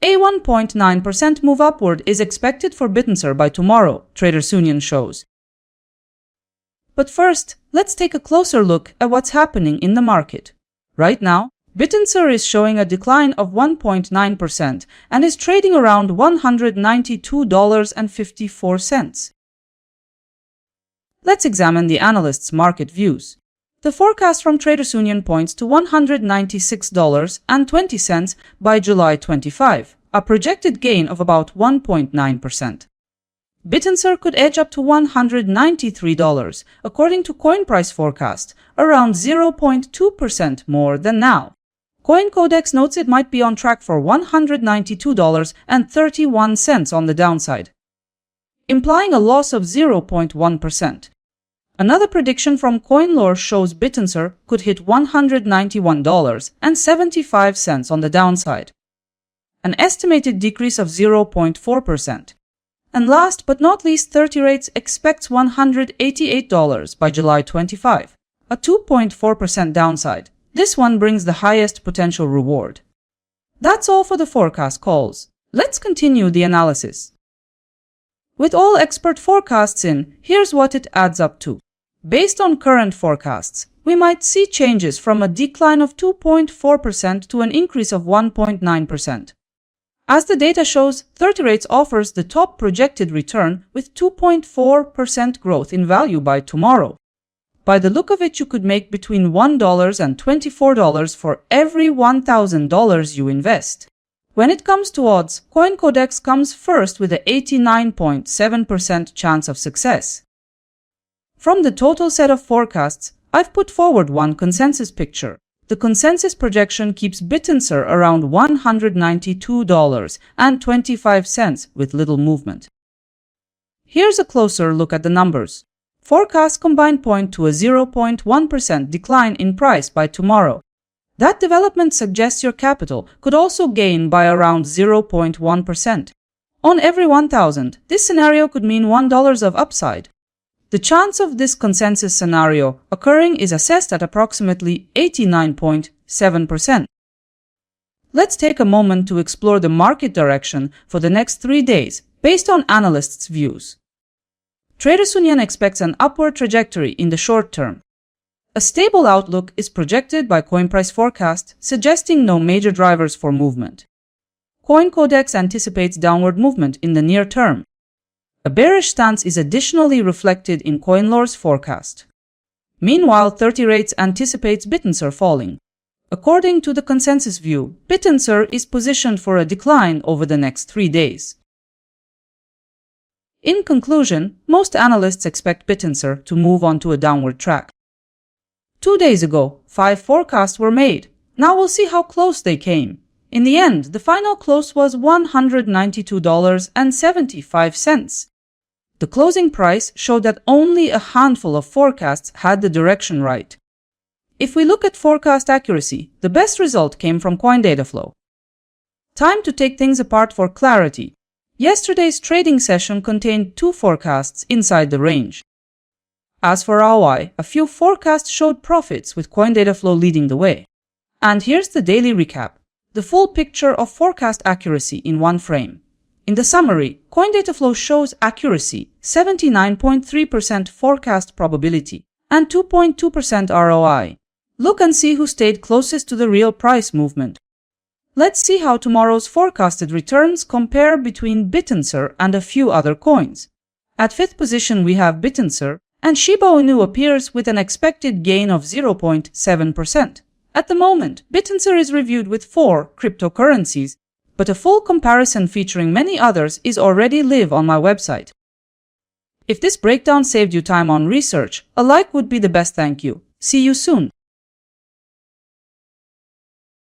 A 1.9% move upward is expected for Bittensor by tomorrow, Traders Union shows. But first, let's take a closer look at what's happening in the market. Right now, Bittensor is showing a decline of 1.9% and is trading around $192.54. Let's examine the analysts' market views. The forecast from Traders Union points to $196.20 by July 25, a projected gain of about 1.9%. Bittensor could edge up to $193, according to coin price forecast, around 0.2% more than now. CoinCodex notes it might be on track for $192.31 on the downside, implying a loss of 0.1%. Another prediction from CoinLore shows Bittensor could hit $191.75 on the downside, an estimated decrease of 0.4%. And last but not least, 30 Rates expects $188 by July 25, a 2.4% downside. This one brings the highest potential reward. That's all for the forecast calls. Let's continue the analysis. With all expert forecasts in, here's what it adds up to. Based on current forecasts, we might see changes from a decline of 2.4% to an increase of 1.9%. As the data shows, 30 Rates offers the top projected return with 2.4% growth in value by tomorrow. By the look of it, you could make between $1 and $24 for every $1,000 you invest. When it comes to odds, CoinCodex comes first with an 89.7% chance of success. From the total set of forecasts, I've put forward one consensus picture. The consensus projection keeps Bittensor around $192.25 with little movement. Here's a closer look at the numbers. Forecasts combined point to a 0.1% decline in price by tomorrow. That development suggests your capital could also gain by around 0.1%. On every 1,000, this scenario could mean $1 of upside. The chance of this consensus scenario occurring is assessed at approximately 89.7%. Let's take a moment to explore the market direction for the next 3 days based on analysts' views. Traders Union expects an upward trajectory in the short term. A stable outlook is projected by coin price forecast, suggesting no major drivers for movement. CoinCodex anticipates downward movement in the near term. A bearish stance is additionally reflected in CoinLore's forecast. Meanwhile, 30 Rates anticipates Bittensor falling. According to the consensus view, Bittensor is positioned for a decline over the next 3 days. In conclusion, most analysts expect Bittensor to move onto a downward track. 2 days ago, 5 forecasts were made. Now we'll see how close they came. In the end, the final close was $192.75. The closing price showed that only a handful of forecasts had the direction right. If we look at forecast accuracy, the best result came from CoinDataFlow. Time to take things apart for clarity. Yesterday's trading session contained 2 forecasts inside the range. As for ROI, a few forecasts showed profits with CoinDataFlow leading the way. And here's the daily recap. The full picture of forecast accuracy in one frame. In the summary, CoinDataFlow shows accuracy, 79.3% forecast probability, and 2.2% ROI. Look and see who stayed closest to the real price movement. Let's see how tomorrow's forecasted returns compare between Bittensor and a few other coins. At 5th position we have Bittensor, and Shiba Inu appears with an expected gain of 0.7%. At the moment, Bittensor is reviewed with 4 cryptocurrencies, but a full comparison featuring many others is already live on my website. If this breakdown saved you time on research, a like would be the best thank you. See you soon.